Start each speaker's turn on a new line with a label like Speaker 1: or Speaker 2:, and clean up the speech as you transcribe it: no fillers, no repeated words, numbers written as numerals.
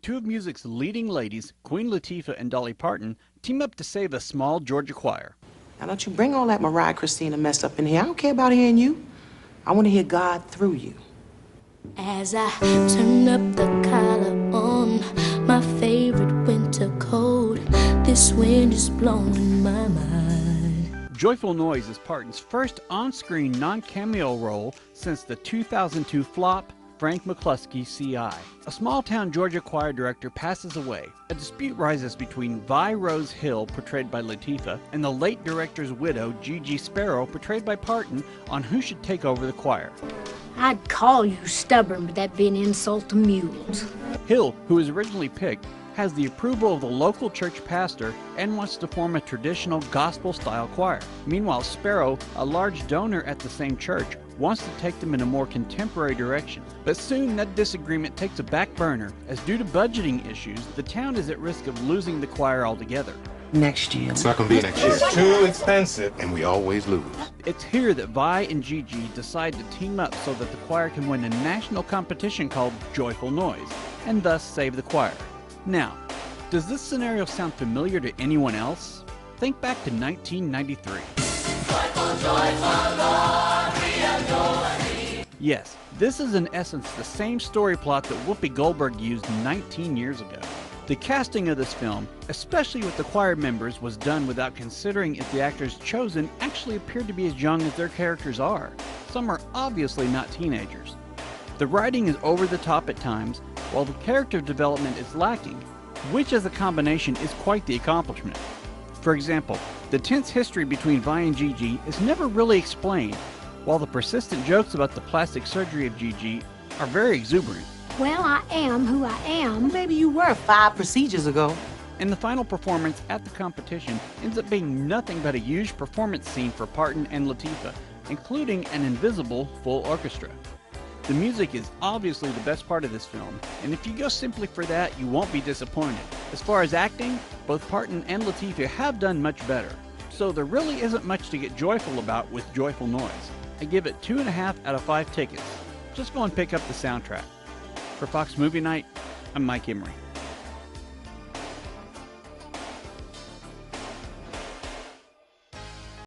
Speaker 1: Two of music's leading ladies, Queen Latifah and Dolly Parton, team up to save a small Georgia choir.
Speaker 2: Now don't you bring all that Mariah Christina mess up in here. I don't care about hearing you. I want to hear God through you.
Speaker 3: As I turn up the collar on my favorite winter coat, this wind is blowing my mind.
Speaker 1: Joyful Noise is Parton's first on-screen non-cameo role since the 2002 flop Frank McCluskey C.I. A small-town Georgia choir director passes away. A dispute rises between Vi Rose Hill, portrayed by Latifah, and the late director's widow, Gigi Sparrow, portrayed by Parton, on who should take over the choir.
Speaker 4: I'd call you stubborn, but that'd be an insult to mules.
Speaker 1: Hill, who was originally picked, has the approval of the local church pastor and wants to form a traditional gospel-style choir. Meanwhile, Sparrow, a large donor at the same church, wants to take them in a more contemporary direction. But soon that disagreement takes a back burner, as due to budgeting issues, the town is at risk of losing the choir altogether.
Speaker 2: Next year.
Speaker 5: It's not going to be next year. It's too expensive, and we always lose.
Speaker 1: It's here that Vi and Gigi decide to team up so that the choir can win a national competition called Joyful Noise, and thus save the choir. Now, does this scenario sound familiar to anyone else? Think back to 1993.
Speaker 3: Joyful, joyful Lord, we adore thee.
Speaker 1: Yes, this is in essence the same story plot that Whoopi Goldberg used 19 years ago. The casting of this film, especially with the choir members, was done without considering if the actors chosen actually appeared to be as young as their characters are. Some are obviously not teenagers. The writing is over the top at times, while the character development is lacking, which as a combination is quite the accomplishment. For example, the tense history between Vi and Gigi is never really explained, while the persistent jokes about the plastic surgery of Gigi are very exuberant.
Speaker 4: Well, I am who I am.
Speaker 2: Maybe you were 5 procedures ago.
Speaker 1: And the final performance at the competition ends up being nothing but a huge performance scene for Parton and Latifah, including an invisible full orchestra. The music is obviously the best part of this film, and if you go simply for that, you won't be disappointed. As far as acting, both Parton and Latifah have done much better, so there really isn't much to get joyful about with Joyful Noise. I give it 2.5 out of 5 tickets. Just go and pick up the soundtrack. For Fox Movie Night, I'm Mike Emery.